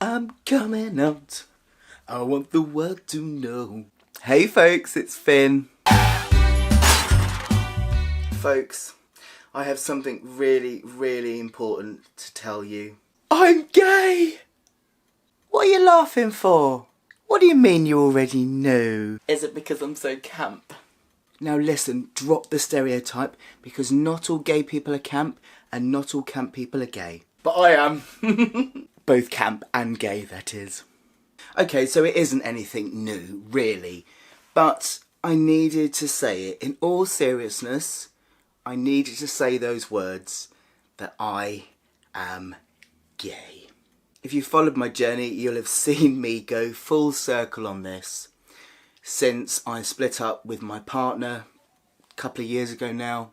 I'm coming out. I want the world to know. Hey folks, it's Finn. Folks, I have something really, really important to tell you. I'm gay! What are you laughing for? What do you mean you already knew? Is it because I'm so camp? Now listen, drop the stereotype, because not all gay people are camp and not all camp people are gay. But I am. Both camp and gay, that is. Okay, so it isn't anything new, really. But I needed to say it. In all seriousness, I needed to say those words, that I am gay. If you followed my journey, you'll have seen me go full circle on this. Since I split up with my partner a couple of years ago now,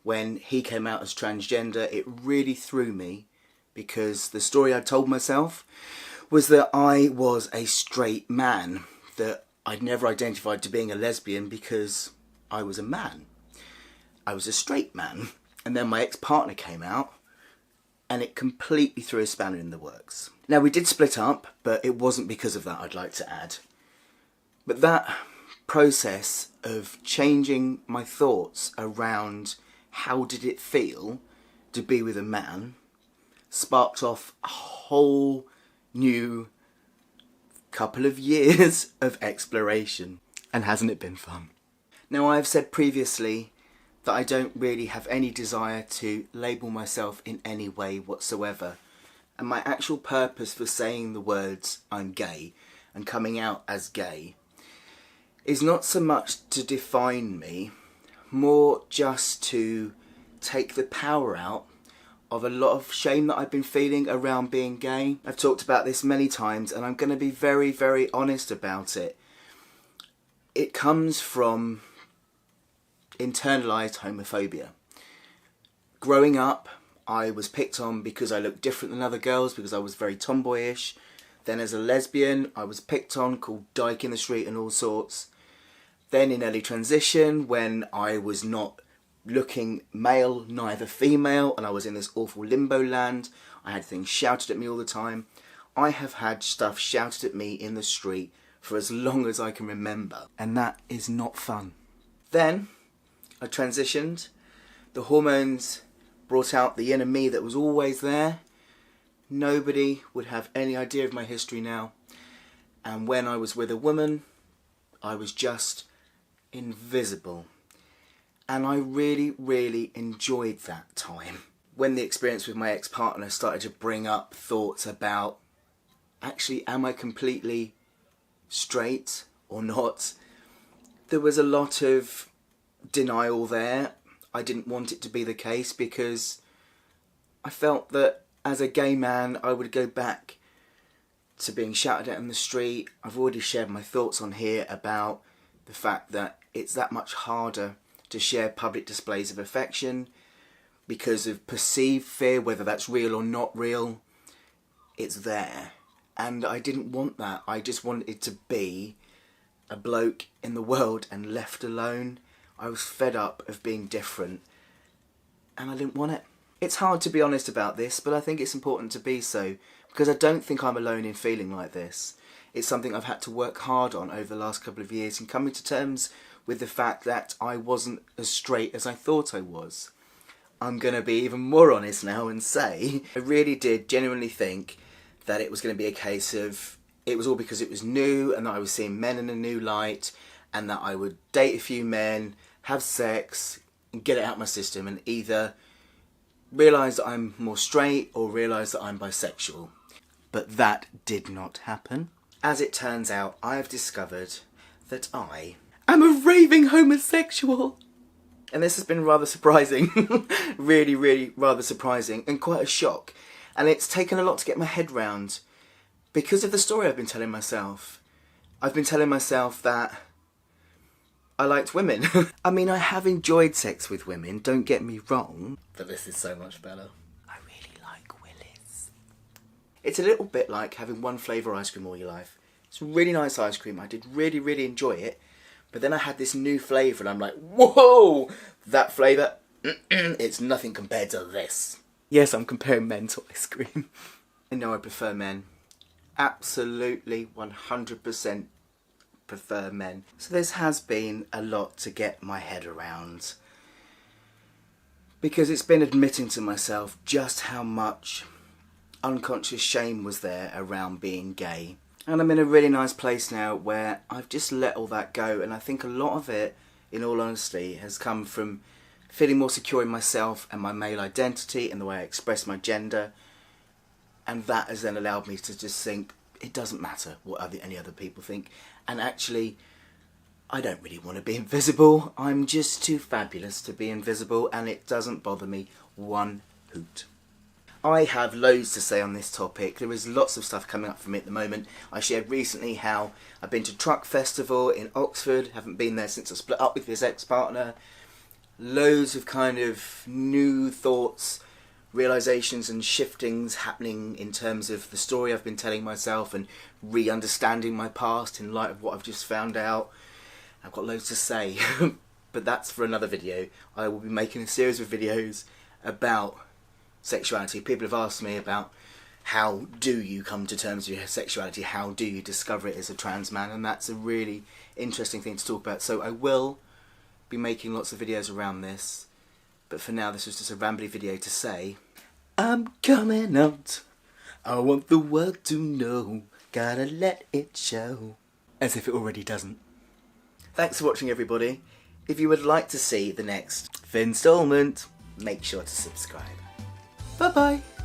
when he came out as transgender, it really threw me, because the story I told myself was that I was a straight man, that I'd never identified to being a lesbian because I was a man. I was a straight man. And then my ex-partner came out and it completely threw a spanner in the works. Now we did split up, but it wasn't because of that, I'd like to add. But that process of changing my thoughts around how did it feel to be with a man sparked off a whole new couple of years of exploration. And hasn't it been fun? Now I've said previously that I don't really have any desire to label myself in any way whatsoever. And my actual purpose for saying the words I'm gay and coming out as gay is not so much to define me, more just to take the power out of a lot of shame that I've been feeling around being gay. I've talked about this many times and I'm going to be very, very honest about it. It comes from internalised homophobia. Growing up, I was picked on because I looked different than other girls, because I was very tomboyish. Then as a lesbian, I was picked on, called dyke in the street and all sorts. Then in early transition, when I was not looking male, neither female, and I was in this awful limbo land, I had things shouted at me all the time. I have had stuff shouted at me in the street for as long as I can remember, and that is not fun. Then I transitioned. The hormones brought out the inner me that was always there. Nobody would have any idea of my history now. And when I was with a woman, I was just invisible. And I really, really enjoyed that time. When the experience with my ex-partner started to bring up thoughts about, actually, am I completely straight or not? There was a lot of denial there. I didn't want it to be the case because I felt that as a gay man I would go back to being shouted at in the street. I've already shared my thoughts on here about the fact that it's that much harder to share public displays of affection because of perceived fear, whether that's real or not real. It's there. And I didn't want that. I just wanted it to be a bloke in the world and left alone. I was fed up of being different and I didn't want it. It's hard to be honest about this, but I think it's important to be so, because I don't think I'm alone in feeling like this. It's something I've had to work hard on over the last couple of years, and coming to terms with the fact that I wasn't as straight as I thought I was. I'm going to be even more honest now and say I really did genuinely think that it was going to be a case of it was all because it was new and that I was seeing men in a new light, and that I would date a few men, have sex and get it out of my system, and either realise that I'm more straight or realise that I'm bisexual. But that did not happen. As it turns out, I have discovered that I am a raving homosexual. And this has been rather surprising. Really, really rather surprising and quite a shock. And it's taken a lot to get my head round because of the story I've been telling myself. I've been telling myself that I liked women. I mean, I have enjoyed sex with women, don't get me wrong. But this is so much better. I really like willies. It's a little bit like having one flavour ice cream all your life. It's really nice ice cream. I did really, really enjoy it. But then I had this new flavour and I'm like, whoa! That flavour, it's nothing compared to this. Yes, I'm comparing men to ice cream. I know I prefer men. absolutely 100% prefer men. So this has been a lot to get my head around, because it's been admitting to myself just how much unconscious shame was there around being gay. And I'm in a really nice place now where I've just let all that go, and I think a lot of it, in all honesty, has come from feeling more secure in myself and my male identity and the way I express my gender, and that has then allowed me to just think it doesn't matter what any other people think, and actually I don't really want to be invisible. I'm just too fabulous to be invisible, and it doesn't bother me one hoot. I have loads to say on this topic. There is lots of stuff coming up for me at the moment. I shared recently how I've been to Truck Festival in Oxford, haven't been there since I split up with his ex-partner. Loads of kind of new thoughts, realisations and shiftings happening in terms of the story I've been telling myself and re-understanding my past in light of what I've just found out. I've got loads to say, but that's for another video. I will be making a series of videos about sexuality. People have asked me about how do you come to terms with your sexuality, how do you discover it as a trans man, and that's a really interesting thing to talk about. So I will be making lots of videos around this, but for now this was just a rambly video to say I'm coming out, I want the world to know, gotta let it show, as if it already doesn't. Thanks for watching, everybody. If you would like to see the next Finstallment, make sure to subscribe. Bye bye.